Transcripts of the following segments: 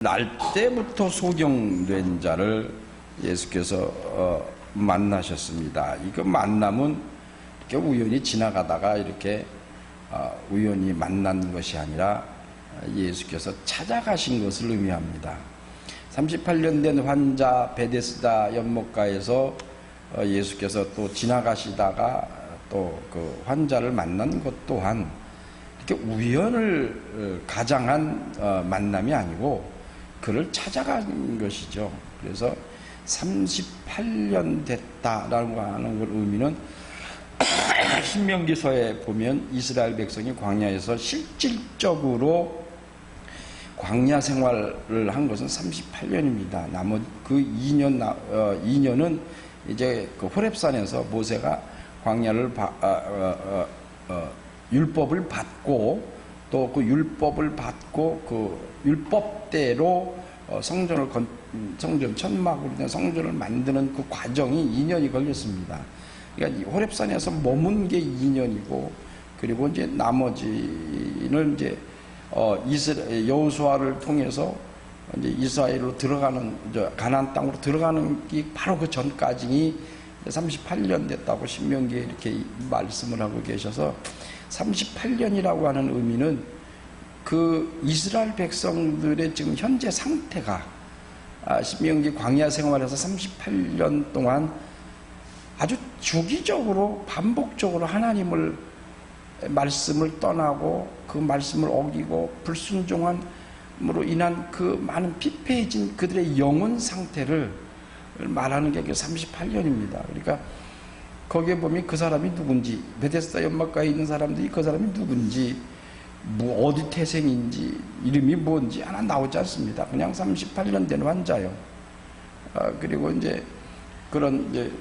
날 때부터 소경된 자를 예수께서 만나셨습니다. 이거 만남은 이렇게 우연히 지나가다가 이렇게 우연히 만난 것이 아니라 예수께서 찾아가신 것을 의미합니다. 38년 된 환자 베데스다 연못가에서 예수께서 또 지나가시다가 또 그 환자를 만난 것 또한 이렇게 우연을 가장한 만남이 아니고 그를 찾아간 것이죠. 그래서 38년 됐다라고 하는 의미는 신명기서에 보면 이스라엘 백성이 광야에서 실질적으로 광야 생활을 한 것은 38년입니다. 나머지 그 2년은 이제 그 호렙산에서 모세가 광야를 율법을 받고 또 그 율법을 받고 그 율법대로 성전 천막으로 된 성전을 만드는 그 과정이 2년이 걸렸습니다. 그러니까 호렙산에서 머문 게 2년이고 그리고 이제 나머지는 이제 여호수아를 통해서 이제 이스라엘로 들어가는 가나안 땅으로 들어가는 게 바로 그 전까지 38년 됐다고 신명기에 이렇게 말씀을 하고 계셔서 38년이라고 하는 의미는 그 이스라엘 백성들의 지금 현재 상태가 신명기 광야 생활에서 38년 동안 아주 주기적으로 반복적으로 하나님을 말씀을 떠나고 그 말씀을 어기고 불순종함으로 인한 그 많은 피폐해진 그들의 영혼 상태를 말하는 게 38년입니다. 그러니까 거기에 보면 그 사람이 누군지, 베데스다 연못가에 있는 사람들이 그 사람이 누군지, 뭐 어디 태생인지, 이름이 뭔지 하나 나오지 않습니다. 그냥 38년 된 환자요. 그리고 이제 그런 이제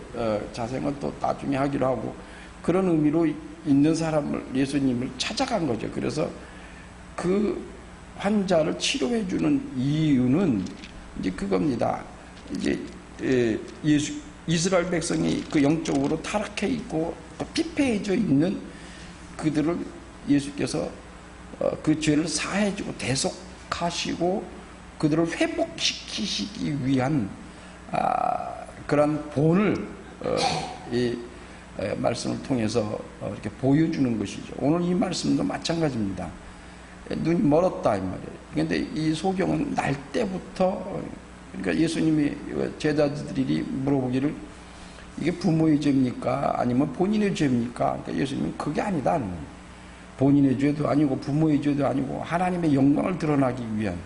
자생은 또 나중에 하기로 하고 그런 의미로 있는 사람을 예수님을 찾아간 거죠. 그래서 그 환자를 치료해 주는 이유는 이제 그겁니다. 이제 이스라엘 백성이 그 영적으로 타락해 있고 피폐해져 있는 그들을 예수께서 그 죄를 사해주고 대속하시고 그들을 회복시키시기 위한 그런 본을 이 말씀을 통해서 이렇게 보여주는 것이죠. 오늘 이 말씀도 마찬가지입니다. 눈이 멀었다 이 말이에요. 그런데 이 소경은 날 때부터 그러니까 예수님이 제자들이 물어보기를 이게 부모의 죄입니까? 아니면 본인의 죄입니까? 그러니까 예수님은 그게 아니다. 본인의 죄도 아니고 부모의 죄도 아니고 하나님의 영광을 드러나기 위한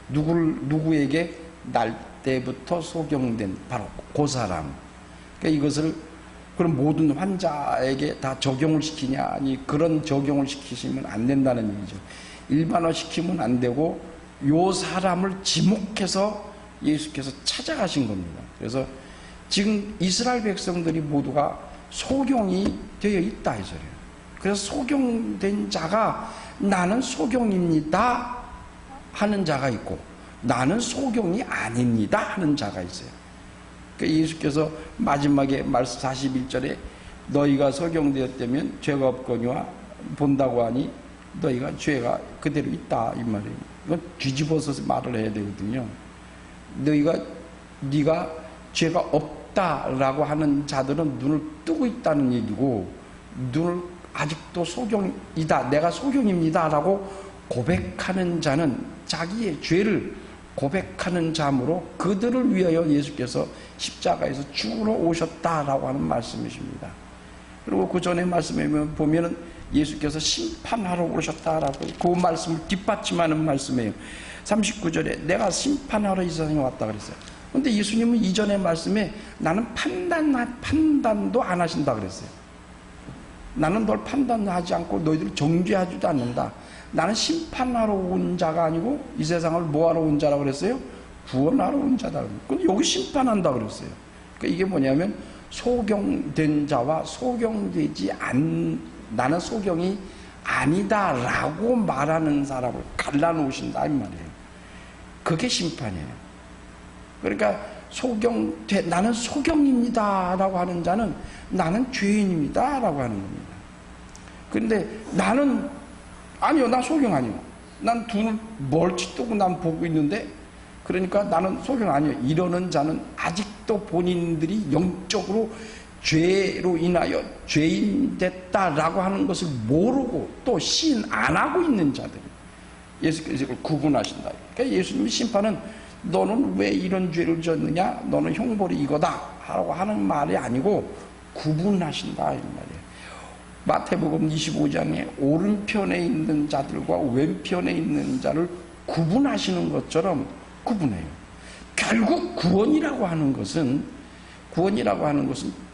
누구에게 날 때부터 소경된 바로 그 사람. 그러니까 이것을 그런 모든 환자에게 다 적용을 시키냐? 아니 그런 적용을 시키시면 안 된다는 얘기죠. 일반화 시키면 안 되고 요 사람을 지목해서 예수께서 찾아가신 겁니다. 그래서 지금 이스라엘 백성들이 모두가 소경이 되어 있다 이 소리예요. 그래서 소경된 자가 나는 소경입니다 하는 자가 있고 나는 소경이 아닙니다 하는 자가 있어요. 그러니까 예수께서 마지막에 말씀 41절에 너희가 소경되었다면 죄가 없거니와 본다고 하니 너희가 죄가 그대로 있다 이 말이에요. 이건 뒤집어서 말을 해야 되거든요. 네가 죄가 없다라고 하는 자들은 눈을 뜨고 있다는 얘기고 눈을 아직도 소경이다 내가 소경입니다라고 고백하는 자는 자기의 죄를 고백하는 자므로 그들을 위하여 예수께서 십자가에서 죽으러 오셨다라고 하는 말씀이십니다. 그리고 그 전에 말씀에 보면은 예수께서 심판하러 오셨다라고 그 말씀을 뒷받침하는 말씀이에요. 39절에 내가 심판하러 이 세상에 왔다 그랬어요. 그런데 예수님은 이전의 말씀에 나는 판단도 안 하신다 그랬어요. 나는 널 판단하지 않고 너희들을 정죄하지도 않는다. 나는 심판하러 온 자가 아니고 이 세상을 뭐하러 온 자라고 그랬어요? 구원하러 온 자다. 근데 여기 심판한다 그랬어요. 그러니까 이게 뭐냐면 소경된 자와 소경되지 나는 소경이 아니다라고 말하는 사람을 갈라놓으신다 이 말이에요. 그게 심판이에요. 그러니까 나는 소경입니다라고 하는 자는 나는 죄인입니다라고 하는 겁니다. 그런데 나는 아니요 나 소경 아니요 난 눈을 멀찌 뜨고 난 보고 있는데 그러니까 나는 소경 아니에요. 이러는 자는 아직도 본인들이 영적으로 죄로 인하여 죄인 됐다라고 하는 것을 모르고 또 시인 안 하고 있는 자들, 예수께서 이걸 구분하신다. 그러니까 예수님의 심판은 너는 왜 이런 죄를 졌느냐, 너는 형벌이 이거다 라고 하는 말이 아니고 구분하신다 이 말이에요. 마태복음 25장에 오른편에 있는 자들과 왼편에 있는 자를 구분하시는 것처럼 구분해요. 결국 구원이라고 하는 것은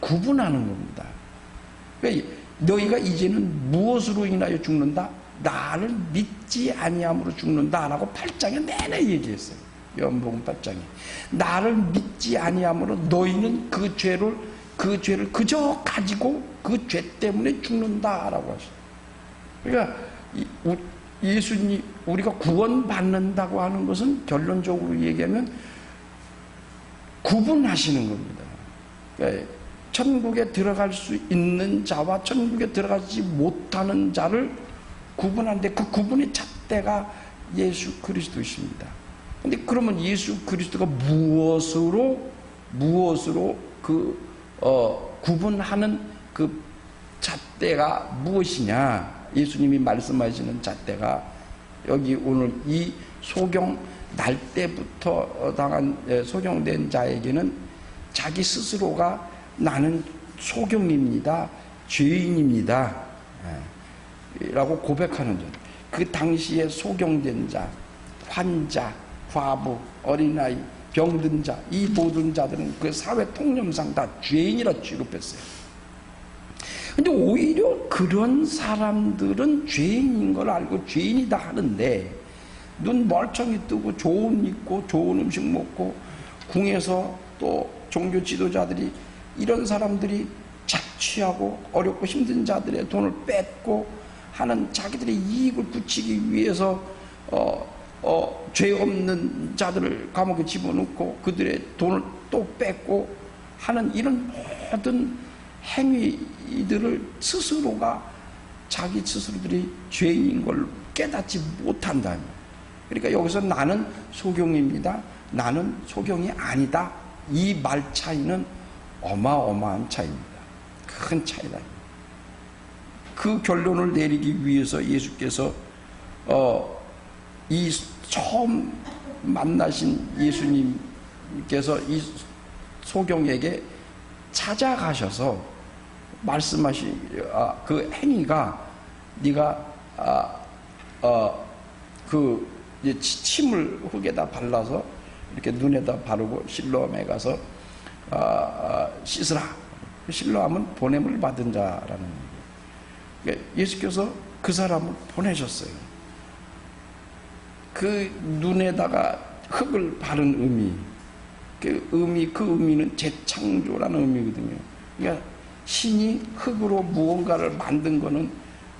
구분하는 겁니다. 그러니까 너희가 이제는 무엇으로 인하여 죽는다? 나를 믿지 아니함으로 죽는다라고 8장에 내내 얘기했어요. 요한복음 8장에 나를 믿지 아니함으로 너희는 그 죄를 그저 가지고 그 죄 때문에 죽는다라고 하셨어요. 그러니까 예수님, 우리가 구원받는다고 하는 것은 결론적으로 얘기하면 구분하시는 겁니다. 그러니까 천국에 들어갈 수 있는 자와 천국에 들어가지 못하는 자를 구분하는데 그 구분의 잣대가 예수 그리스도이십니다. 근데 그러면 예수 그리스도가 무엇으로 구분하는 그 잣대가 무엇이냐? 예수님이 말씀하시는 잣대가 여기 오늘 이 소경 날 때부터 소경된 자에게는 자기 스스로가 나는 소경입니다, 죄인입니다 라고 고백하는 자, 그 당시에 소경된 자, 환자, 과부, 어린아이, 병든 자, 이 모든 자들은 그 사회 통념상 다 죄인이라 취급했어요. 근데 오히려 그런 사람들은 죄인인 걸 알고 죄인이다 하는데 눈 멀쩡히 뜨고 좋은 옷 입고 좋은 음식 먹고 궁에서 또 종교 지도자들이 이런 사람들이 착취하고 어렵고 힘든 자들의 돈을 뺏고 하는 자기들의 이익을 붙이기 위해서 죄 없는 자들을 감옥에 집어넣고 그들의 돈을 또 뺏고 하는 이런 모든 행위들을 자기 스스로들이 죄인인 걸 깨닫지 못한다. 그러니까 여기서 나는 소경입니다, 나는 소경이 아니다, 이 말 차이는 어마어마한 차이입니다. 큰 차이다. 그 결론을 내리기 위해서 예수께서 이 처음 만나신 예수님께서 이 소경에게 찾아가셔서 말씀하신 그 행위가 네가 침을 흙에다 발라서 이렇게 눈에다 바르고 실로암에 가서 씻으라. 실로암은 보냄을 받은 자라는 거예요. 예수께서 그 사람을 보내셨어요. 그 눈에다가 흙을 바른 의미, 그 의미는 재창조라는 의미거든요. 그러니까 신이 흙으로 무언가를 만든 거는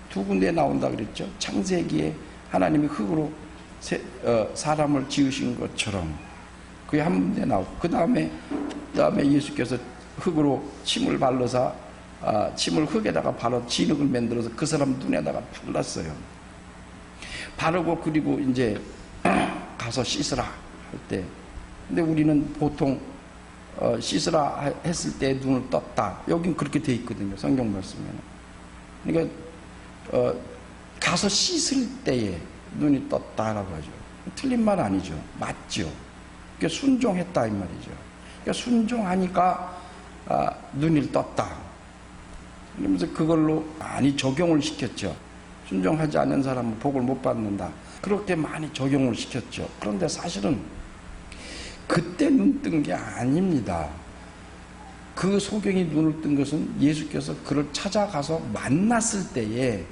두 군데 나온다 그랬죠. 창세기에 하나님이 흙으로 사람을 지으신 것처럼 그게 한 군데 나오고, 그 다음에 예수께서 흙으로 침을 발라서 침을 흙에다가 바로 진흙을 만들어서 그 사람 눈에다가 발랐어요. 바르고 그리고 이제 가서 씻으라 할 때, 근데 우리는 보통 씻으라 했을 때 눈을 떴다, 여긴 그렇게 돼 있거든요, 성경 말씀에는. 그러니까 가서 씻을 때에 눈이 떴다라고 하죠. 틀린 말 아니죠, 맞죠. 그러니까 순종했다 이 말이죠. 그러니까 순종하니까 눈이 떴다. 그러면서 그걸로 많이 적용을 시켰죠. 순종하지 않는 사람은 복을 못 받는다, 그렇게 많이 적용을 시켰죠. 그런데 사실은 그때 눈 뜬 게 아닙니다. 그 소경이 눈을 뜬 것은 예수께서 그를 찾아가서 만났을 때에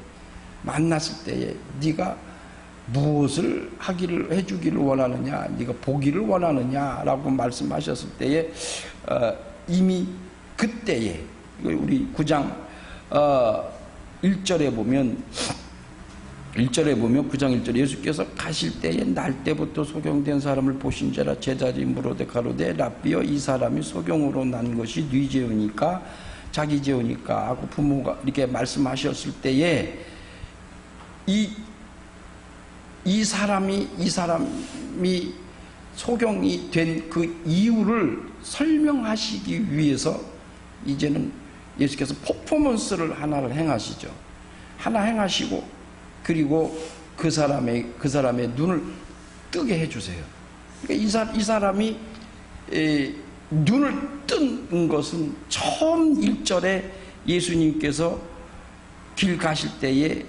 네가 무엇을 해주기를 원하느냐, 네가 보기를 원하느냐라고 말씀하셨을 때에 이미 그때에, 우리 9장 1절에 보면 9장 1절, 예수께서 가실 때에 날 때부터 소경된 사람을 보신지라 제자들이 물어대 가로되 라삐여, 이 사람이 소경으로 난 것이 네 죄우니까 자기 죄우니까 하고 부모가 이렇게 말씀하셨을 때에 이 사람이 소경이 된 그 이유를 설명하시기 위해서 이제는 예수께서 퍼포먼스를 하나를 행하시죠. 하나 행하시고 그리고 그 사람의 눈을 뜨게 해주세요. 그러니까 이 사람이 눈을 뜬 것은 처음 1절에 예수님께서 길 가실 때에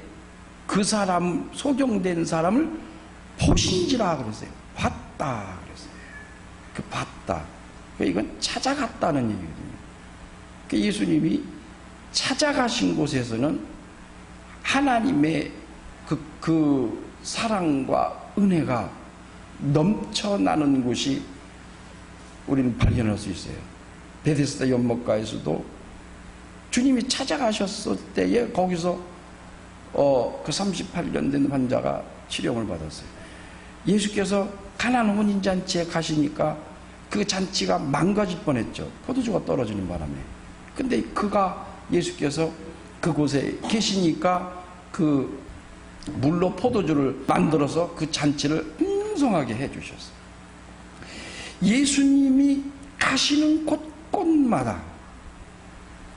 그 사람, 소경된 사람을 보신지라 그랬어요. 봤다 그랬어요. 그 봤다. 그러니까 이건 찾아갔다는 얘기거든요. 그러니까 예수님이 찾아가신 곳에서는 하나님의 그 사랑과 은혜가 넘쳐나는 곳이 우리는 발견할 수 있어요. 베데스다 연못가에서도 주님이 찾아가셨을 때에 거기서 그 38년 된 환자가 치료를 받았어요. 예수께서 가나안 혼인잔치에 가시니까 그 잔치가 망가질 뻔했죠. 포도주가 떨어지는 바람에. 근데 예수께서 그곳에 계시니까 그 물로 포도주를 만들어서 그 잔치를 풍성하게 해주셨어요. 예수님이 가시는 곳곳마다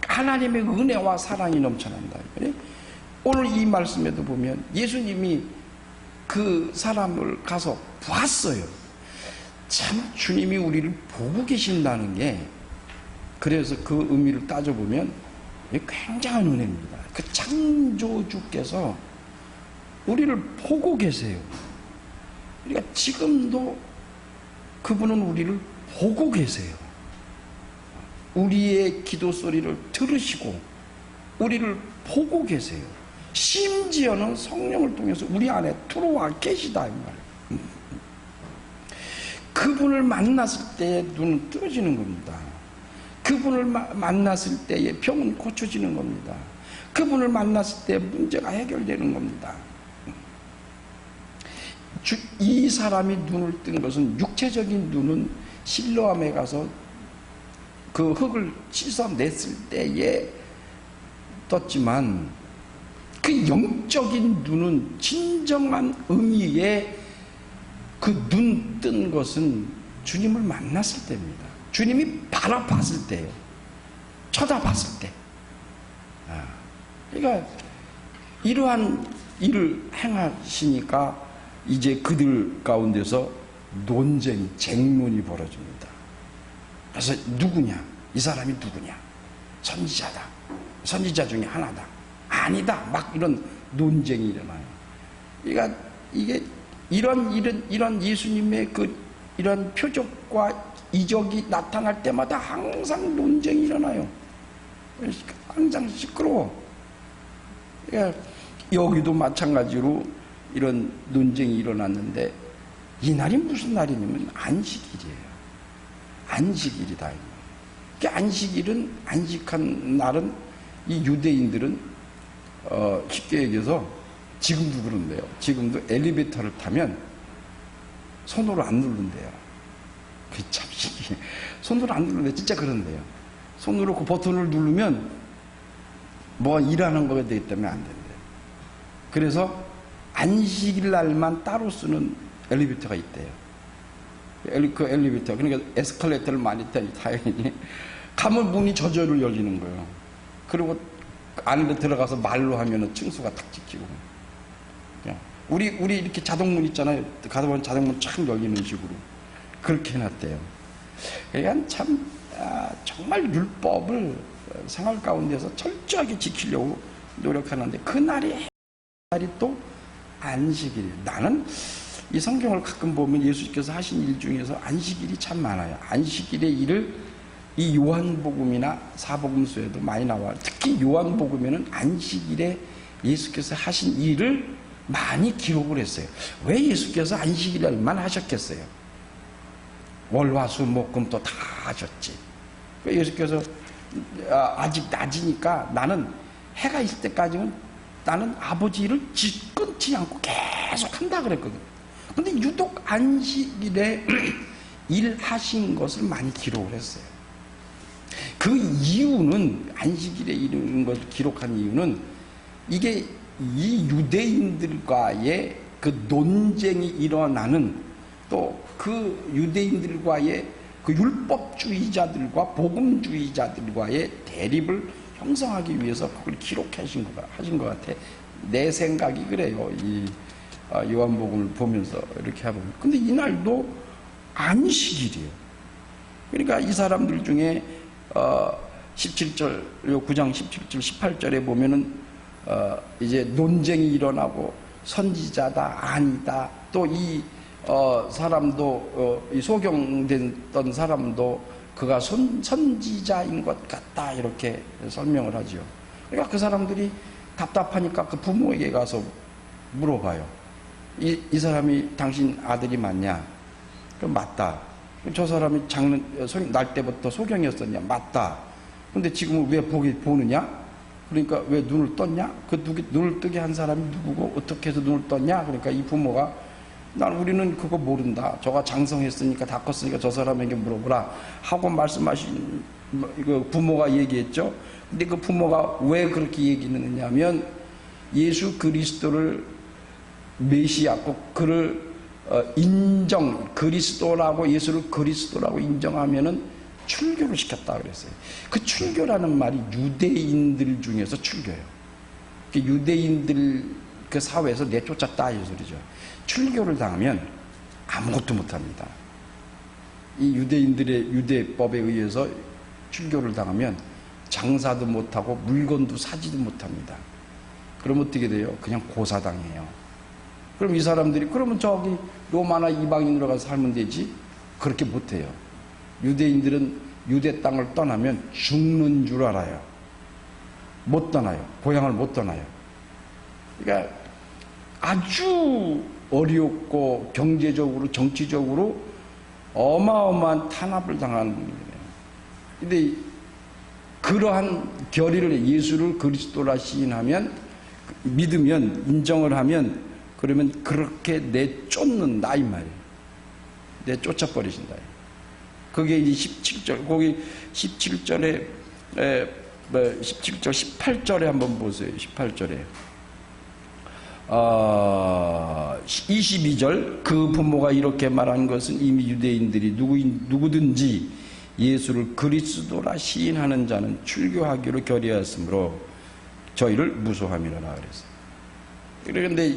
하나님의 은혜와 사랑이 넘쳐난다. 오늘 이 말씀에도 보면 예수님이 그 사람을 가서 보았어요. 참 주님이 우리를 보고 계신다는 게, 그래서 그 의미를 따져보면 굉장한 은혜입니다. 그 창조주께서 우리를 보고 계세요. 그러니까 지금도 그분은 우리를 보고 계세요. 우리의 기도 소리를 들으시고 우리를 보고 계세요. 심지어는 성령을 통해서 우리 안에 들어와 계시다 이 말이에요. 그분을 만났을 때에 눈은 뜨어지는 겁니다. 그분을 만났을 때에 병은 고쳐지는 겁니다. 그분을 만났을 때 문제가 해결되는 겁니다. 이 사람이 눈을 뜬 것은, 육체적인 눈은 실로암에 가서 그 흙을 씻어냈을 때에 떴지만, 그 영적인 눈은 진정한 의미의 그 눈 뜬 것은 주님을 만났을 때입니다. 주님이 바라봤을 때예요. 쳐다봤을 때. 그러니까 이러한 일을 행하시니까 이제 그들 가운데서 논쟁, 쟁론이 벌어집니다. 그래서 누구냐? 이 사람이 누구냐? 선지자다. 선지자 중에 하나다. 아니다. 막 이런 논쟁이 일어나요. 그러니까 이게 이런 예수님의 이런 표적과 이적이 나타날 때마다 항상 논쟁이 일어나요. 항상 시끄러워. 그러니까 여기도 마찬가지로 이런 논쟁이 일어났는데, 이 날이 무슨 날이냐면 안식일이에요. 안식일이다. 안식일은, 안식한 날은 이 유대인들은 쉽게 얘기해서 지금도 그런데요. 지금도 엘리베이터를 타면 손으로 안 누른대요. 그게 참 신기해. 손으로 안 누르는데 진짜 그런데요. 손으로 그 버튼을 누르면 뭐가 일하는 거가 되기 때문에 안 된대요. 그래서 안식일 날만 따로 쓰는 엘리베이터가 있대요. 그 엘리베이터, 그러니까 에스컬레이터를 많이 타니 가면 문이 저절로 열리는 거예요. 그리고 안에 들어가서 말로 하면은 층수가 탁 찍히고. 우리 이렇게 자동문 있잖아요. 가다 보면 자동문 쫙 열리는 식으로 그렇게 해놨대요. 그러니까 참 정말 율법을 생활 가운데서 철저하게 지키려고 노력하는데, 그 날이 또 안식일이에요. 나는 이 성경을 가끔 보면 예수께서 하신 일 중에서 안식일이 참 많아요. 안식일의 일을 이 요한복음이나 사복음서에도 많이 나와요. 특히 요한복음에는 안식일에 예수께서 하신 일을 많이 기록을 했어요. 왜 예수께서 안식일날만 하셨겠어요? 월화수목금 또 다 하셨지. 예수께서 아직 낮이니까 나는 해가 있을 때까지는 나는 아버지 일을 끊지 않고 계속 한다 그랬거든요. 근데 유독 안식일에 일하신 것을 많이 기록을 했어요. 그 이유는, 안식일에 이런 것을 기록한 이유는, 이게 이 유대인들과의 그 논쟁이 일어나는 또 그 유대인들과의 그 율법주의자들과 복음주의자들과의 대립을 형성하기 위해서 그걸 기록하신 것 같아. 내 생각이 그래요. 이 요한복음을 보면서 이렇게 해보면. 근데 이날도 안식일이에요. 그러니까 이 사람들 중에 17절, 9장 17절, 18절에 보면은 이제 논쟁이 일어나고 선지자다, 아니다. 또 이 사람도 이 소경됐던 사람도 그가 선지자인 것 같다 이렇게 설명을 하죠. 그러니까 그 사람들이 답답하니까 그 부모에게 가서 물어봐요. 이 사람이 당신 아들이 맞냐? 그럼 맞다. 저 사람이 날 때부터 소경이었었냐? 맞다. 근데 지금은 왜 보느냐? 그러니까 왜 눈을 떴냐? 눈을 뜨게 한 사람이 누구고 어떻게 해서 눈을 떴냐? 그러니까 이 부모가 우리는 그거 모른다. 저가 장성했으니까 다 컸으니까 저 사람에게 물어보라 하고 말씀하신 그 부모가 얘기했죠. 근데 그 부모가 왜 그렇게 얘기를 했냐면 예수 그리스도를 메시아고 그를 그리스도라고 예수를 그리스도라고 인정하면은 출교를 시켰다 그랬어요. 그 출교라는 말이 유대인들 중에서 출교예요. 유대인들 그 사회에서 내쫓았다 이 소리죠. 출교를 당하면 아무것도 못합니다. 이 유대인들의 유대법에 의해서 출교를 당하면 장사도 못하고 물건도 사지도 못합니다. 그럼 어떻게 돼요? 그냥 고사당해요. 그럼 이 사람들이 그러면 저기 로마나 이방인으로 가서 살면 되지? 그렇게 못해요. 유대인들은 유대 땅을 떠나면 죽는 줄 알아요. 못 떠나요. 고향을 못 떠나요. 그러니까 아주 어렵고 경제적으로 정치적으로 어마어마한 탄압을 당하는 분이에요. 근데 그러한 결의를 예수를 그리스도라 시인하면 믿으면 인정을 하면 그러면 그렇게 내쫓는다 이 말이에요. 내쫓아버리신다. 그게 이제 17절 거기 17절에 17절 18절에 한번 보세요. 18절에 22절 그 부모가 이렇게 말한 것은 이미 유대인들이 누구든지 예수를 그리스도라 시인하는 자는 출교하기로 결의하였으므로 저희를 무소함이라 그랬어요. 그런데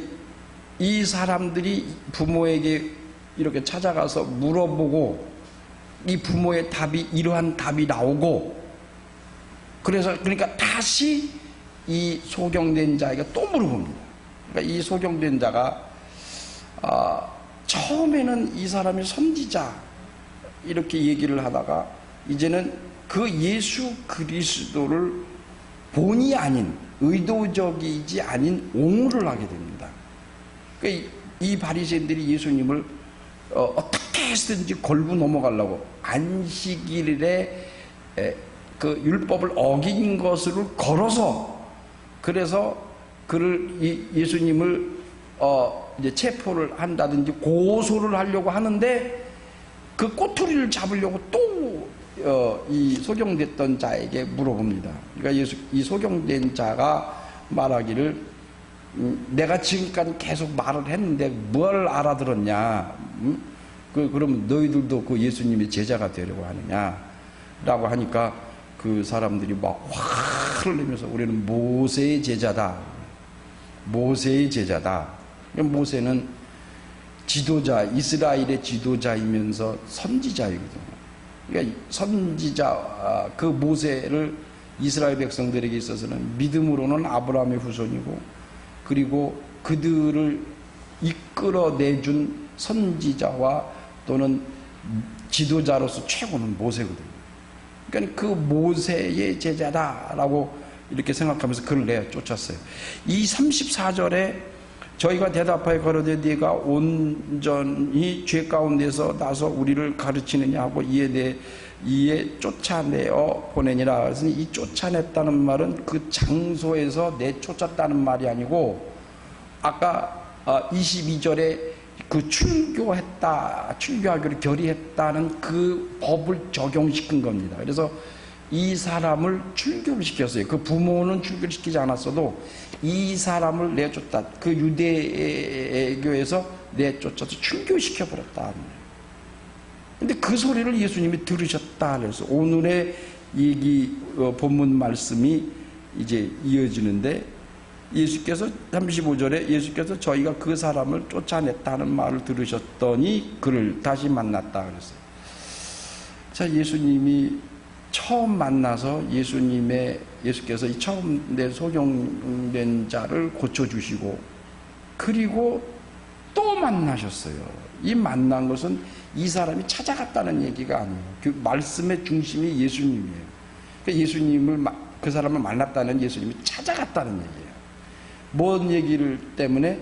이 사람들이 부모에게 이렇게 찾아가서 물어보고 이 부모의 답이 이러한 답이 나오고 그러니까 다시 이 소경된 자에게 또 물어봅니다. 그러니까 이 소경된 자가 처음에는 이 사람이 선지자 이렇게 얘기를 하다가 이제는 그 예수 그리스도를 본의 아닌 의도적이지 아닌 옹호를 하게 됩니다. 그러니까 이 바리새인들이 예수님을 어떻게 해서든지 걸고 넘어가려고 안식일에 그 율법을 어긴 것을 걸어서 그래서 예수님을 이제 체포를 한다든지 고소를 하려고 하는데 그 꼬투리를 잡으려고 또 이 소경됐던 자에게 물어봅니다. 그러니까 이 소경된 자가 말하기를 내가 지금까지 계속 말을 했는데 뭘 알아들었냐? 그럼 너희들도 그 예수님의 제자가 되려고 하느냐라고 하니까 그 사람들이 막 화를 내면서 우리는 모세의 제자다. 모세의 제자다. 모세는 지도자, 이스라엘의 지도자이면서 선지자이거든요. 그러니까 선지자, 그 모세를 이스라엘 백성들에게 있어서는 믿음으로는 아브라함의 후손이고 그리고 그들을 이끌어내준 선지자와 또는 지도자로서 최고는 모세거든요. 그러니까 그 모세의 제자다라고 이렇게 생각하면서 그를 내쫓았어요. 이 34절에 저희가 대답하여 가로되 네가 온전히 죄 가운데서 나서 우리를 가르치느냐 하고 이에 쫓아내어 보내니라. 그래서 이 쫓아냈다는 말은 그 장소에서 내쫓았다는 말이 아니고 아까 22절에 그 출교하기로 결의했다는 그 법을 적용시킨 겁니다. 그래서 이 사람을 출교를 시켰어요. 그 부모는 출교를 시키지 않았어도 이 사람을 내쫓다. 그 유대교에서 내쫓아서 출교시켜버렸다. 근데 그 소리를 예수님이 들으셨다. 그래서 오늘의 얘기 본문 말씀이 이제 이어지는데, 예수께서 35절에 예수께서 저희가 그 사람을 쫓아냈다는 말을 들으셨더니 그를 다시 만났다 그랬어요. 자, 예수님이 처음 만나서 예수께서 이 처음 소경된 자를 고쳐주시고, 그리고 또 만나셨어요. 이 만난 것은 이 사람이 찾아갔다는 얘기가 아니에요. 그 말씀의 중심이 예수님이에요. 그러니까 그 사람을 만났다는 예수님이 찾아갔다는 얘기예요. 뭔 얘기를 때문에?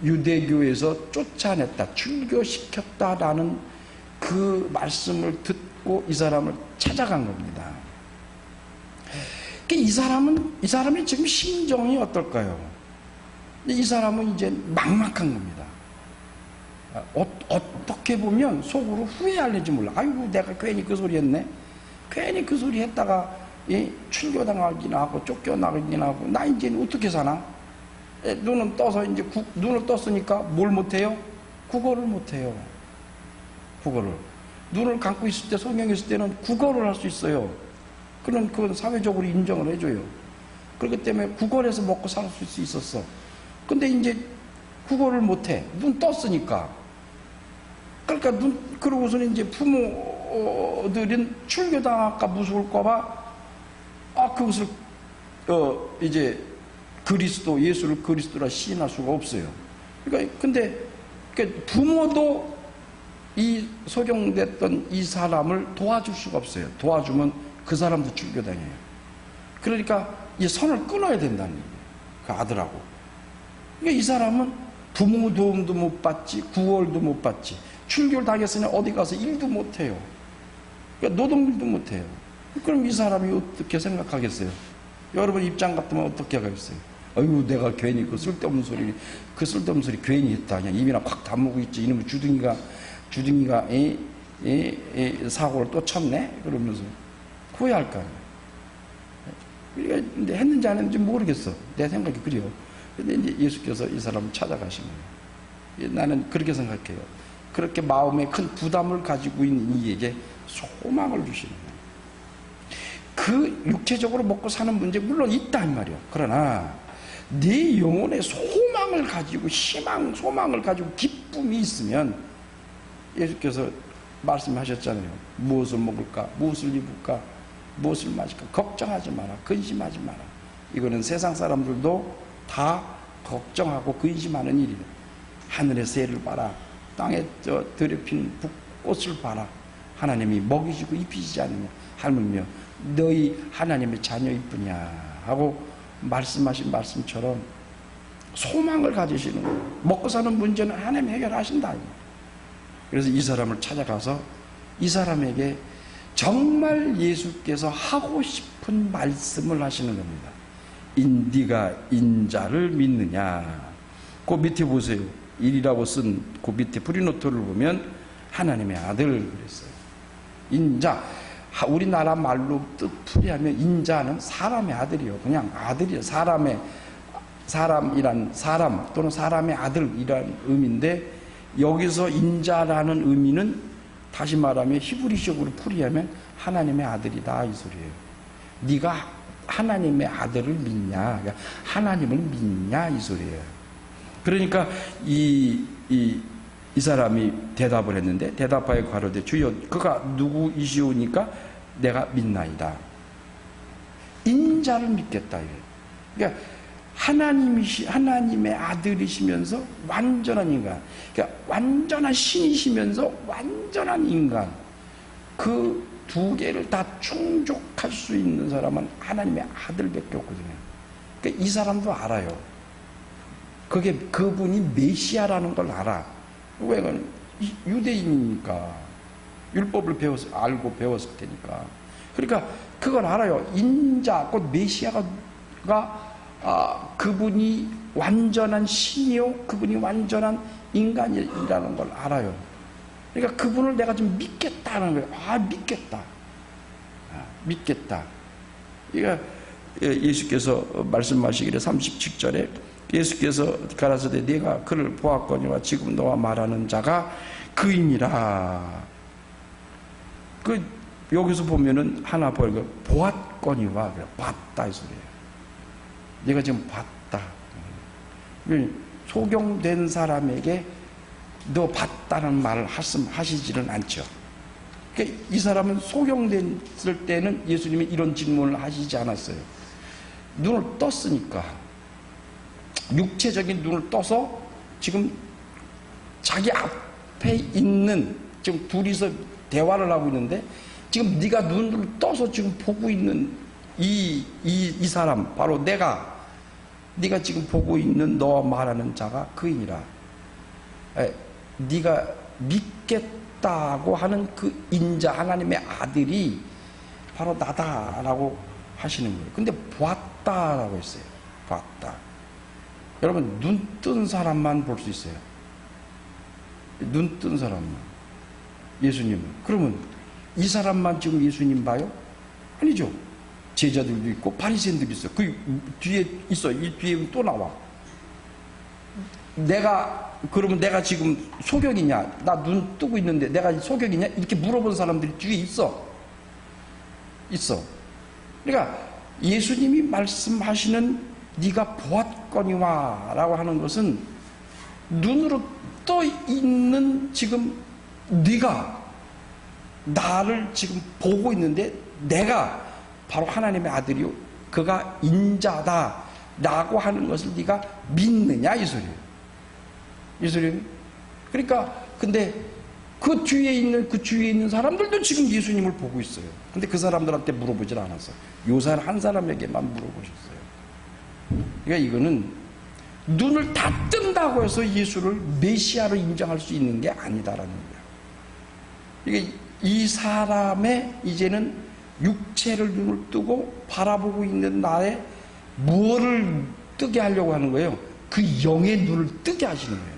유대교에서 쫓아냈다, 출교시켰다라는 그 말씀을 듣고 이 사람을 찾아간 겁니다. 이 사람의 지금 심정이 어떨까요? 이 사람은 이제 막막한 겁니다. 어떻게 보면 속으로 후회할는지 몰라. 아이고, 내가 괜히 그 소리 했네. 괜히 그 소리 했다가 출교당하긴 하고 쫓겨나긴 하고, 나 이제 어떻게 사나? 눈은 떠서 이제 눈을 떴으니까 뭘 못해요? 국어를 못해요. 국어를. 눈을 감고 있을 때, 성경에 있을 때는 국어를 할 수 있어요. 그건 사회적으로 인정을 해줘요. 그렇기 때문에 국어에서 먹고 살 수 있었어. 근데 이제 국어를 못해. 눈 떴으니까. 그러니까 그러고서는 이제 부모들은 출교당할까 무서울까봐, 그것을, 이제 예수를 그리스도라 시인할 수가 없어요. 근데, 부모도 이 소경됐던 이 사람을 도와줄 수가 없어요. 도와주면 그 사람도 출교당해요. 그러니까 이 선을 끊어야 된다는 얘기예요. 그 아들하고. 그러니까 이 사람은 부모 도움도 못 받지, 구월도 못 받지. 출교를 당했으니 어디 가서 일도 못 해요. 그러니까 노동일도 못 해요. 그럼 이 사람이 어떻게 생각하겠어요? 여러분 입장 같으면 어떻게 하겠어요? 아이고, 내가 괜히 그 쓸데없는 소리 괜히 했다. 그냥 입이나 콱 다물고 있지. 이놈의 주둥이가 사고를 또 쳤네? 그러면서 후회할 거 아니에요. 근데 했는지 안 했는지 모르겠어. 내 생각이 그래요. 근데 이제 예수께서 이 사람을 찾아가시는 거예요. 나는 그렇게 생각해요. 그렇게 마음에 큰 부담을 가지고 있는 이에게 소망을 주시는 거예요. 그 육체적으로 먹고 사는 문제 물론 있다 이 말이에요. 그러나 네 영혼의 소망을 가지고 소망을 가지고 기쁨이 있으면, 예수께서 말씀하셨잖아요. 무엇을 먹을까, 무엇을 입을까, 무엇을 마실까 걱정하지 마라, 근심하지 마라. 이거는 세상 사람들도 다 걱정하고 근심하는 일이에요. 하늘의 새를 봐라, 땅에 들에 핀 꽃을 봐라. 하나님이 먹이시고 입히시지 않으며 하물며 너희 하나님의 자녀일 뿐이야 하고 말씀하신 말씀처럼 소망을 가지시는 거예요. 먹고 사는 문제는 하나님이 해결하신다. 그래서 이 사람을 찾아가서 이 사람에게 정말 예수께서 하고 싶은 말씀을 하시는 겁니다. 네가 인자를 믿느냐. 그 밑에 보세요. 일이라고 쓴 그 밑에 프리노트를 보면 하나님의 아들 그랬어요. 인자, 우리나라 말로 뜻풀이하면 인자는 사람의 아들이요. 그냥 아들이요. 사람이란 사람 또는 사람의 아들이란 의미인데, 여기서 인자라는 의미는 다시 말하면 히브리식으로 풀이하면 하나님의 아들이다 이 소리예요. 네가 하나님의 아들을 믿냐, 그러니까 하나님을 믿냐 이 소리예요. 그러니까 이 사람이 대답을 했는데, 대답하여 가로되 주여 그가 누구이시오니까 내가 믿나이다. 인자를 믿겠다. 그러니까 하나님의 아들이시면서 완전한 인간, 그러니까 완전한 신이시면서 완전한 인간, 그 두 개를 다 충족할 수 있는 사람은 하나님의 아들밖에 없거든요. 그러니까 이 사람도 알아요. 그분이 메시아라는 걸 알아. 왜? 유대인이니까. 율법을 알고 배웠을 테니까. 그러니까 그걸 알아요. 인자, 곧 메시아가 그분이 완전한 신이요, 그분이 완전한 인간이라는 걸 알아요. 그러니까 그분을 내가 좀 믿겠다는 거예요. 믿겠다. 믿겠다. 그러니까 예수께서 말씀하시기를 37절에 예수께서 가라사대 네가 그를 보았거니와 지금 너와 말하는 자가 그이니라. 여기서 보면은 하나 보았거니와 봤다 이 소리예요. 네가 지금 봤다. 소경된 사람에게 너 봤다는 말을 하시지는 않죠. 그러니까 이 사람은 소경됐을 때는 예수님이 이런 질문을 하시지 않았어요. 눈을 떴으니까, 육체적인 눈을 떠서 지금 자기 앞에 있는, 지금 둘이서 대화를 하고 있는데 지금 네가 눈을 떠서 지금 보고 있는 이 사람, 바로 네가 지금 보고 있는 너와 말하는 자가 그이니라. 네가 믿겠다고 하는 그 인자, 하나님의 아들이 바로 나다라고 하시는 거예요. 근데 보았다라고 했어요. 봤다. 여러분, 눈 뜬 사람만 볼 수 있어요. 눈 뜬 사람만. 예수님은. 그러면 이 사람만 지금 예수님 봐요? 아니죠. 제자들도 있고 바리새인들도 있어요. 그 뒤에 있어. 이 뒤에 또 나와. 그러면 내가 지금 소경이냐? 나 눈 뜨고 있는데 내가 소경이냐? 이렇게 물어본 사람들이 뒤에 있어. 그러니까 예수님이 말씀하시는 네가 보았거니와 라고 하는 것은 눈으로 떠 있는 지금 네가 나를 지금 보고 있는데 내가 바로 하나님의 아들이요, 그가 인자다 라고 하는 것을 네가 믿느냐 이 소리예요. 그러니까 근데 그 주위에 있는 사람들도 지금 예수님을 보고 있어요. 근데 그 사람들한테 물어보질 않았어요. 요산 한 사람에게만 물어보셨어요. 그러니까 이거는 눈을 다 뜬다고 해서 예수를 메시아로 인정할 수 있는 게 아니다라는 거예요. 그러니까 이 사람의 이제는 육체를 눈을 뜨고 바라보고 있는 나에 무엇을 뜨게 하려고 하는 거예요? 그 영의 눈을 뜨게 하시는 거예요.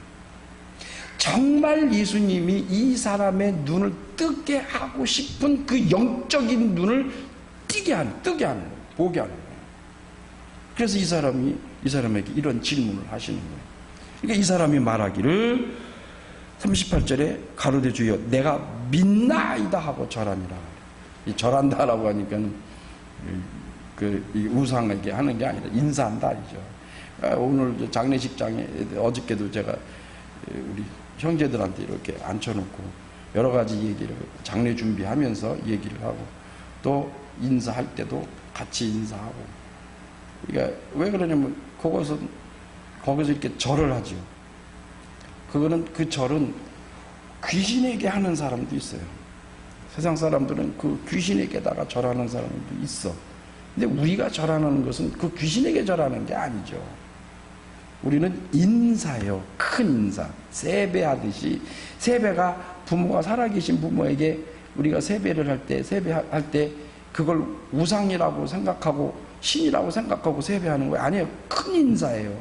정말 예수님이 이 사람의 눈을 뜨게 하고 싶은 그 영적인 눈을 뜨게 하는 거예요. 보게 하는 거예요. 그래서 이 사람에게 이런 질문을 하시는 거예요. 그러니까 이 사람이 말하기를 38절에 가로되 주여 내가 믿나이다 하고 절하니라. 이 절한다라고 하니까는 이 우상에게 하는 게 아니라 인사한다 이죠. 오늘 장례식장에 어저께도 제가 우리 형제들한테 이렇게 앉혀놓고 여러 가지 얘기를 장례 준비하면서 얘기를 하고 또 인사할 때도 같이 인사하고. 그러니까 왜 그러냐면 거기서 이렇게 절을 하죠. 그 절은 귀신에게 하는 사람도 있어요. 세상 사람들은 그 귀신에게다가 절하는 사람도 있어. 근데 우리가 절하는 것은 그 귀신에게 절하는 게 아니죠. 우리는 인사요. 큰 인사. 세배하듯이, 세배가 부모가 살아계신 부모에게 우리가 세배를 할 때 그걸 우상이라고 생각하고 신이라고 생각하고 세배하는 거예요. 아니에요. 큰 인사예요.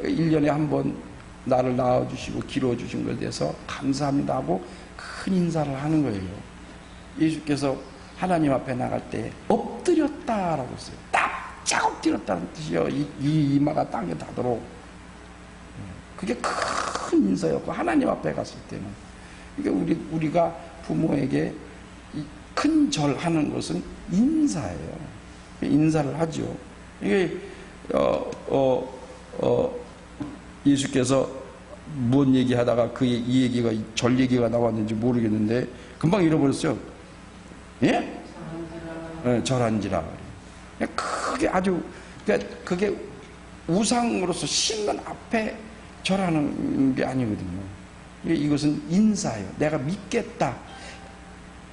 1년에 한 번 나를 낳아주시고 기러주신 것에 대해서 감사합니다 하고 큰 인사를 하는 거예요. 예수께서 하나님 앞에 나갈 때 엎드렸다라고 했어요. 납작 엎드렸다는 뜻이요. 이 이마가 땅에 닿도록. 그게 큰 인사였고 하나님 앞에 갔을 때는. 그러니까 우리가 부모에게 큰 절하는 것은 인사예요. 인사를 하죠. 이게 예수께서 무슨 얘기하다가 이 얘기가 절 얘기가 나왔는지 모르겠는데 금방 잃어버렸어요. 예? 네, 절한지라. 그게 아주 그게 우상으로서 신은 앞에 절하는 게 아니거든요. 이것은 인사예요. 내가 믿겠다.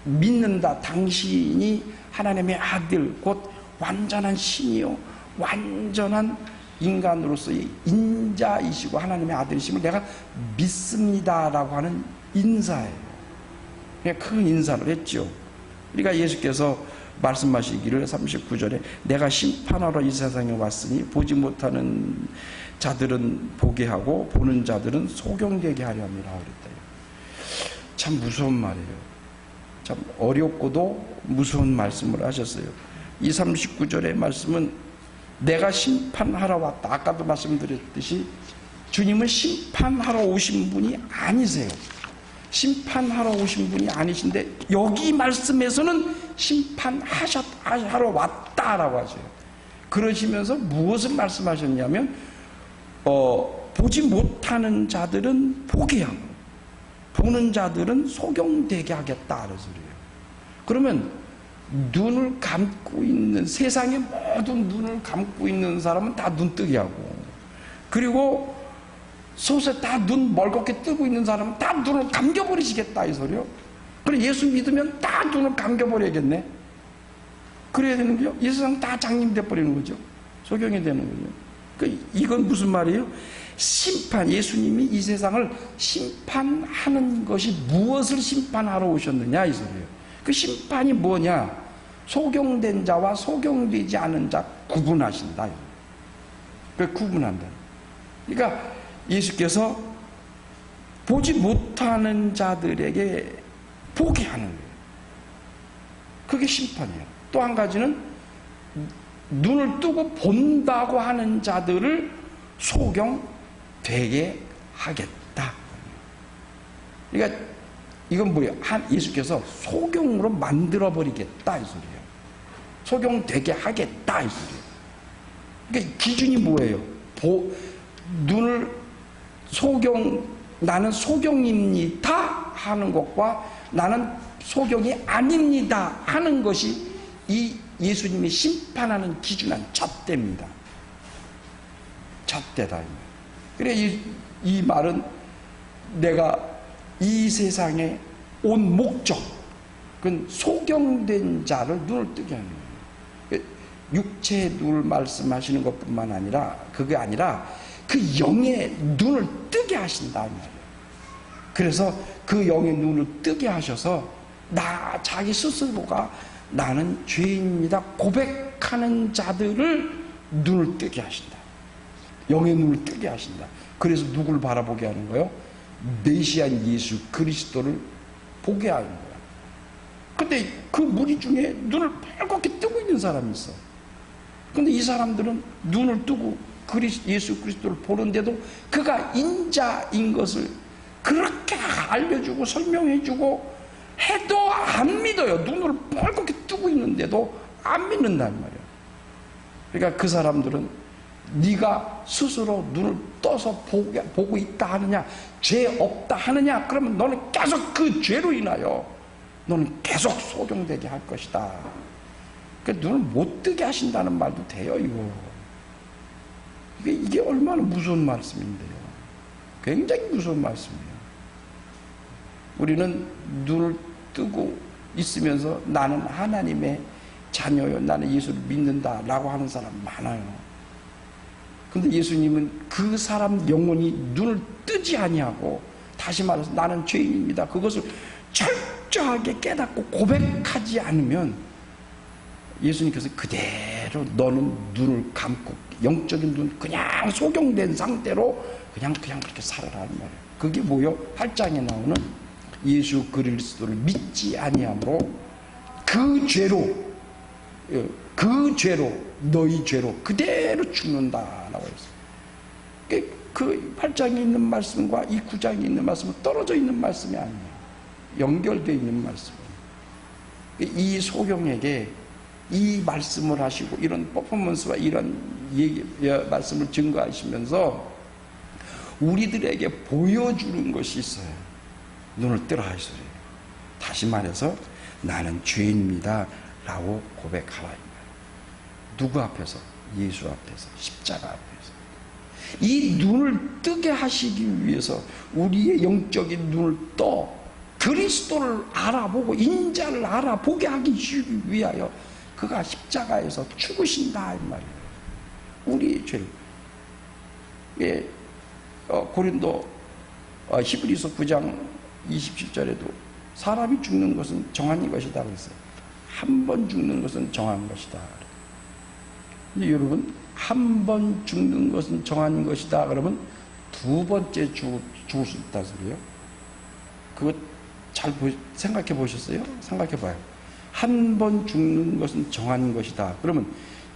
믿는다. 당신이 하나님의 아들, 곧 완전한 신이요, 완전한 인간으로서의 인자이시고 하나님의 아들이심을 내가 믿습니다라고 하는 인사예요. 큰 인사를 했죠. 그러니까 예수께서 말씀하시기를 39절에 내가 심판하러 이 세상에 왔으니 보지 못하는 자들은 보게 하고 보는 자들은 소경되게 하려 함이라 그랬다. 참 무서운 말이에요. 참 어렵고도 무서운 말씀을 하셨어요. 이 39절의 말씀은 내가 심판하러 왔다. 아까도 말씀드렸듯이 주님은 심판하러 오신 분이 아니세요. 심판하러 오신 분이 아니신데 여기 말씀에서는 심판하러 왔다라고 하세요. 그러시면서 무엇을 말씀하셨냐면 보지 못하는 자들은 보게 하고 보는 자들은 소경되게 하겠다 하는 소리예요. 그러면 눈을 감고 있는 세상의 모든 눈을 감고 있는 사람은 다 눈뜨게 하고 그리고 솥에 다 눈 멀겋게 뜨고 있는 사람은 다 눈을 감겨버리시겠다 이 소리요. 그래 예수 믿으면 다 눈을 감겨버려야겠네. 그래야 되는 거죠. 이 세상 다 장님돼 버리는 거죠. 소경이 되는 거죠. 이건 무슨 말이에요? 심판, 예수님이 이 세상을 심판하는 것이 무엇을 심판하러 오셨느냐 이 소리예요. 그 심판이 뭐냐? 소경된 자와 소경되지 않은 자 구분하신다. 그 구분한다. 그러니까 예수께서 보지 못하는 자들에게 보게 하는 거예요. 그게 심판이에요. 또 한 가지는 눈을 뜨고 본다고 하는 자들을 소경되게 하겠다. 그러니까 이건 뭐예요? 예수께서 소경으로 만들어버리겠다 이 소리예요. 소경되게 하겠다 이 소리예요. 그러니까 기준이 뭐예요? 나는 소경입니다 하는 것과 나는 소경이 아닙니다 하는 것이 이 예수님이 심판하는 기준한 잣대입니다. 잣대다. 그래 이 말은 내가 이 세상에 온 목적, 그건 소경된 자를 눈을 뜨게 하는 거예요. 육체의 눈을 말씀하시는 것뿐만 아니라 그게 아니라 그 영의 눈을 뜨게 하신다 이 말이에요. 그래서 그 영의 눈을 뜨게 하셔서 자기 스스로가 나는 죄인입니다 고백하는 자들을 눈을 뜨게 하신다. 영의 눈을 뜨게 하신다. 그래서 누구를 바라보게 하는 거예요? 메시아인 예수 그리스도를 보게 하는 거야. 근데 그 무리 중에 눈을 빨갛게 뜨고 있는 사람이 있어. 근데 이 사람들은 눈을 뜨고 예수 그리스도를 보는데도 그가 인자인 것을 그렇게 알려주고 설명해주고 해도 안 믿어요. 눈을 빨갛게 뜨고 있는데도 안 믿는단 말이에요. 그러니까 그 사람들은 네가 스스로 눈을 떠서 보고 있다 하느냐, 죄 없다 하느냐, 그러면 너는 계속 그 죄로 인하여 너는 계속 소경되게 할 것이다. 그러니까 눈을 못 뜨게 하신다는 말도 돼요. 이게 얼마나 무서운 말씀인데요. 굉장히 무서운 말씀이에요. 우리는 눈을 뜨고 있으면서 나는 하나님의 자녀요, 나는 예수를 믿는다라고 하는 사람 많아요. 근데 예수님은 그 사람 영혼이 눈을 뜨지 아니하고, 다시 말해서 나는 죄인입니다, 그것을 철저하게 깨닫고 고백하지 않으면 예수님께서 그대로 너는 눈을 감고 영적인 눈 그냥 소경된 상태로 그냥 그렇게 살아라 하는 말이에요. 그게 뭐요? 8장에 나오는 예수 그리스도를 믿지 아니함으로 그 죄로 너희 죄로 그대로 죽는다라고 했어요. 그 8장에 있는 말씀과 이 9장에 있는 말씀은 떨어져 있는 말씀이 아니에요. 연결되어 있는 말씀이에요. 이 소경에게 이 말씀을 하시고 이런 퍼포먼스와 이런 말씀을 증거하시면서 우리들에게 보여주는 것이 있어요. 눈을 뜨라 이 소리예요. 다시 말해서 나는 죄인입니다 라고 고백하라. 누구 앞에서? 예수 앞에서, 십자가 앞에서. 이 눈을 뜨게 하시기 위해서 우리의 영적인 눈을 떠 그리스도를 알아보고 인자를 알아보게 하기 위하여 그가 십자가에서 죽으신다 이 말이에요. 우리의 죄를. 고린도 히브리서 9장 27절에도 사람이 죽는 것은 정한 것이다 그랬어요. 한 번 죽는 것은 정한 것이다. 근데 여러분, 한 번 죽는 것은 정한 것이다 그러면 두 번째 죽을 수 있다 소리예요. 그거 잘 생각해 보셨어요? 생각해 봐요. 한 번 죽는 것은 정한 것이다. 그러면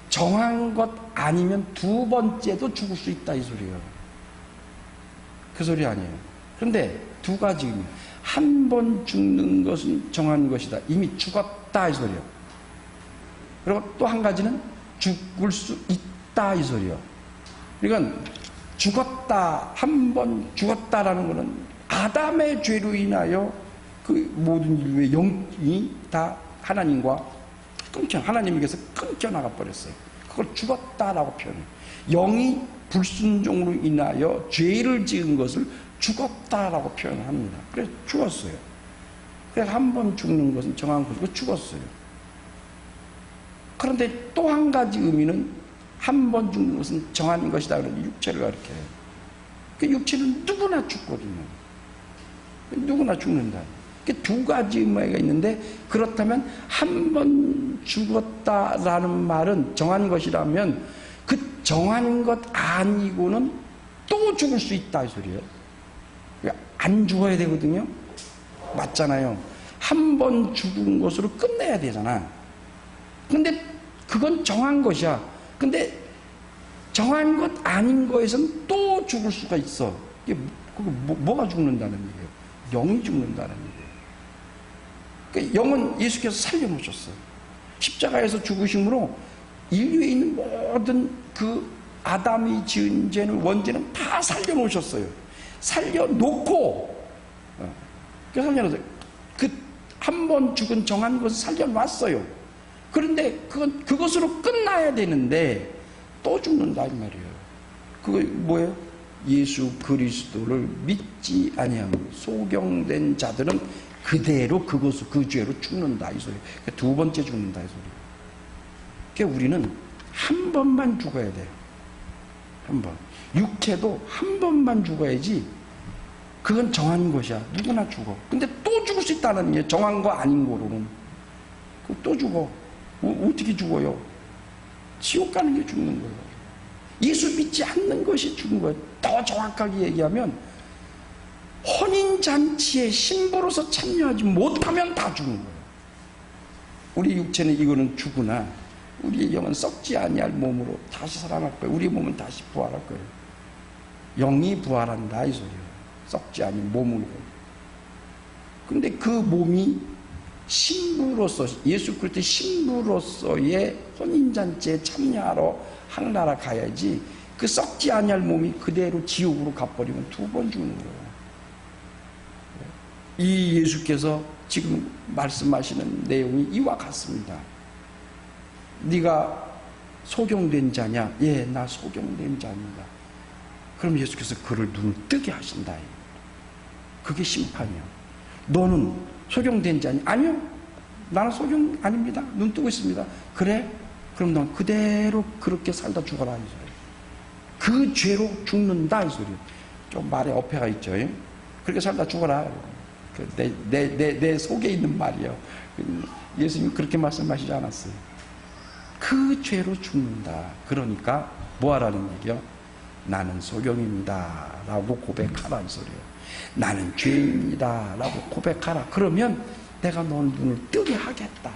정한 것 아니면 두 번째도 죽을 수 있다 이 소리예요. 그 소리 아니에요. 그런데 두 가지, 한 번 죽는 것은 정한 것이다. 이미 죽었다 이 소리예요. 그리고 또 한 가지는 죽을 수 있다 이 소리예요. 그러니까 죽었다, 한 번 죽었다라는 것은 아담의 죄로 인하여 그 모든 인류의 영이 다 하나님과 하나님에게서 끊겨나가 버렸어요. 그걸 죽었다라고 표현해요. 영이 불순종으로 인하여 죄를 지은 것을 죽었다라고 표현합니다. 그래서 죽었어요. 그래서 한 번 죽는 것은 정한 것이고 죽었어요. 그런데 또 한 가지 의미는 한 번 죽는 것은 정한 것이다. 그러면 육체를 가리켜요. 그 육체는 누구나 죽거든요. 누구나 죽는다. 두 가지 의미가 있는데, 그렇다면 한 번 죽었다라는 말은 정한 것이라면 그 정한 것 아니고는 또 죽을 수 있다 이 소리예요. 안 죽어야 되거든요. 맞잖아요. 한 번 죽은 것으로 끝내야 되잖아. 근데 그건 정한 것이야. 근데 정한 것 아닌 거에서는 또 죽을 수가 있어. 이게 뭐가 죽는다는 얘기예요? 영이 죽는다는 얘기예요. 그러니까 영은 예수께서 살려놓으셨어요. 십자가에서 죽으심으로 인류에 있는 모든 그 아담이 지은 죄는, 원죄는 다 살려놓으셨어요. 살려놓고, 살려놓으세요. 그 한 번 죽은 정한 것을 살려놨어요. 그런데 그것으로 끝나야 되는데 또 죽는다 이 말이에요. 그거 뭐예요? 예수 그리스도를 믿지 아니하면 소경된 자들은 그대로 그것을 그 죄로 죽는다 이 소리예요. 두 번째 죽는다 이 소리예요. 그러니까 우리는 한 번만 죽어야 돼요. 한 번. 육체도 한 번만 죽어야지. 그건 정한 것이야. 누구나 죽어. 근데 또 죽을 수 있다는 게 정한 거 아닌 거로는. 또 죽어. 어떻게 죽어요? 지옥 가는 게 죽는 거예요. 예수 믿지 않는 것이 죽은 거예요. 더 정확하게 얘기하면 혼인잔치에 신부로서 참여하지 못하면 다 죽는 거예요. 우리 육체는 이거는 죽으나 우리의 영은 썩지 아니할 몸으로 다시 살아날 거예요. 우리 몸은 다시 부활할 거예요. 영이 부활한다 이 소리예요. 썩지 않은 몸으로. 근데 그 몸이 신부로서, 예수 그리스도의 신부로서의 혼인잔치에 참여하러 하늘나라 가야지, 그 썩지 아니할 몸이 그대로 지옥으로 가버리면 두 번 죽는 거예요. 이 예수께서 지금 말씀하시는 내용이 이와 같습니다. 네가 소경된 자냐? 예, 나 소경된 자입니다. 그럼 예수께서 그를 눈을 뜨게 하신다. 그게 심판이야. 너는 소경된 자니? 아니요. 나는 소경 아닙니다. 눈 뜨고 있습니다. 그래? 그럼 넌 그대로 그렇게 살다 죽어라. 이 소리. 그 죄로 죽는다. 이 소리. 좀 말에 어폐가 있죠. 그렇게 살다 죽어라. 내 속에 있는 말이에요. 예수님이 그렇게 말씀하시지 않았어요. 그 죄로 죽는다. 그러니까 뭐 하라는 얘기요? 나는 소경입니다 라고 고백하라 이 소리예요. 나는 죄인이다 라고 고백하라. 그러면 내가 너 눈을 뜨게 하겠다.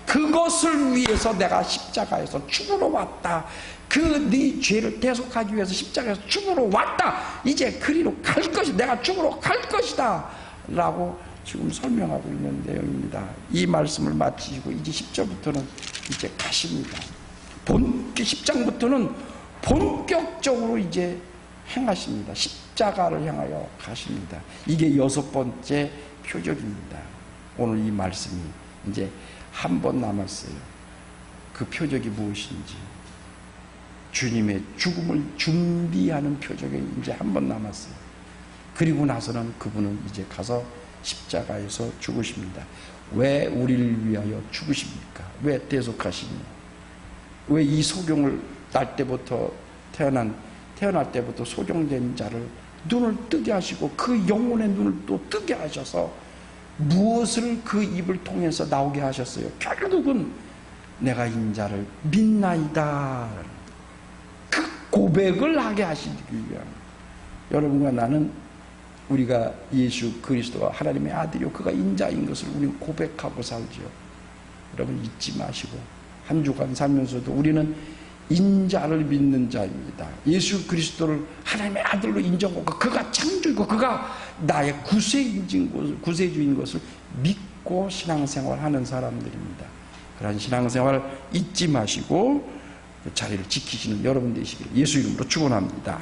그것을 위해서 내가 십자가에서 죽으러 왔다. 그 네 죄를 대속하기 위해서 십자가에서 죽으러 왔다. 이제 그리로 갈 것이, 내가 죽으러 갈 것이다 라고 지금 설명하고 있는 내용입니다. 이 말씀을 마치시고 이제 10절부터는 이제 가십니다. 10장부터는 본격적으로 이제 행하십니다. 십자가를 향하여 가십니다. 이게 6번째 표적입니다. 오늘 이 말씀이 이제 한 번 남았어요. 그 표적이 무엇인지, 주님의 죽음을 준비하는 표적이 이제 한 번 남았어요. 그리고 나서는 그분은 이제 가서 십자가에서 죽으십니다. 왜 우리를 위하여 죽으십니까? 왜 대속하십니까? 왜 이 소경을 날 때부터 태어날 때부터 소경된 자를 눈을 뜨게 하시고 그 영혼의 눈을 또 뜨게 하셔서 무엇을 그 입을 통해서 나오게 하셨어요? 결국은 내가 인자를 믿나이다. 그 고백을 하게 하시기 위한, 여러분과 나는 우리가 예수 그리스도가 하나님의 아들이요 그가 인자인 것을 우리는 고백하고 살지요. 여러분 잊지 마시고 한 주간 살면서도 우리는 인자를 믿는 자입니다. 예수 그리스도를 하나님의 아들로 인정하고 그가 창조이고 그가 나의 구세주인 것을 믿고 신앙생활하는 사람들입니다. 그런 신앙생활을 잊지 마시고 그 자리를 지키시는 여러분 되시기를 예수 이름으로 축원합니다.